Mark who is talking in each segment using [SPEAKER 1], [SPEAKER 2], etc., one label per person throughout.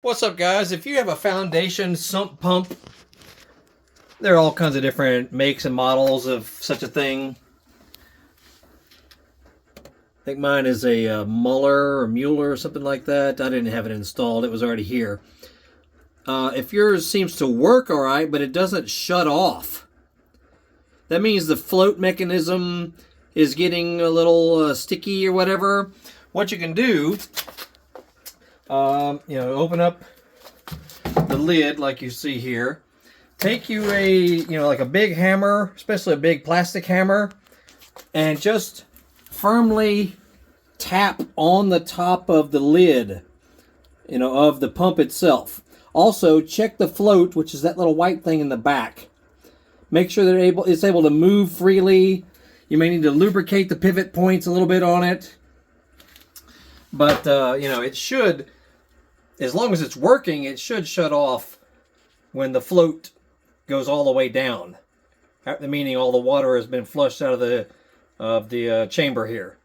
[SPEAKER 1] What's up, guys? If you have a foundation sump pump, there are all kinds of different makes and models of such a thing. I think mine is a Mueller or something like that. I didn't have it installed. It was already here. If yours seems to work all right, but it doesn't shut off, that means the float mechanism is getting a little sticky or whatever. What you can do, open up the lid like you see here. Take you like a big hammer, especially a big plastic hammer, and just firmly tap on the top of the lid, of the pump itself. Also, check the float, which is that little white thing in the back. Make sure that it's able to move freely. You may need to lubricate the pivot points a little bit on it. But, it should, as long as it's working, it should shut off when the float goes all the way down. Meaning all the water has been flushed out of the chamber here.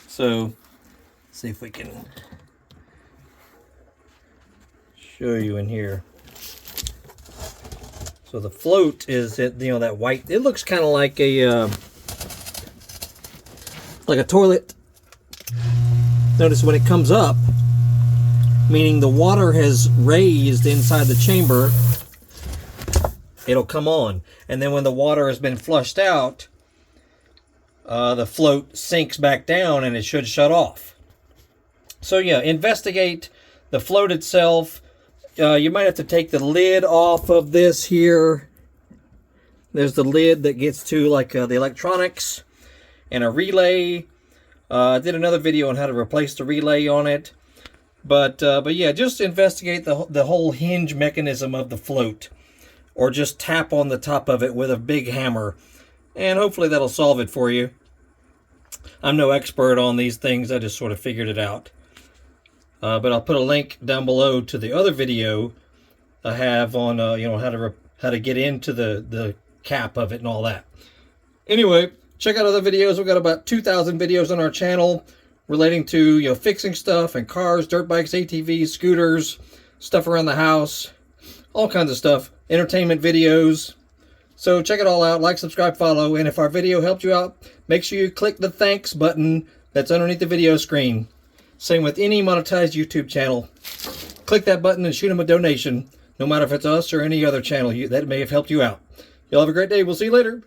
[SPEAKER 1] So, let's see if we can show you in here. So the float is, that white. It looks kind of like a toilet. Notice when it comes up, meaning the water has raised inside the chamber, it'll come on. And then when the water has been flushed out, the float sinks back down and it should shut off. So yeah, investigate the float itself. You might have to take the lid off of this here. There's the lid that gets to the electronics and a relay. I did another video on how to replace the relay on it. But yeah, just investigate the whole hinge mechanism of the float. Or just tap on the top of it with a big hammer. And hopefully that'll solve it for you. I'm no expert on these things. I just sort of figured it out. But I'll put a link down below to the other video I have on how to get into the cap of it and all that. Anyway, check out other videos. We've got about 2,000 videos on our channel relating to fixing stuff and cars, dirt bikes, ATVs, scooters, stuff around the house, all kinds of stuff, entertainment videos. So check it all out. Like, subscribe, follow, and if our video helped you out, make sure you click the thanks button that's underneath the video screen. Same with any monetized YouTube channel. Click that button and shoot them a donation, no matter if it's us or any other channel that may have helped you out. Y'all have a great day. We'll see you later.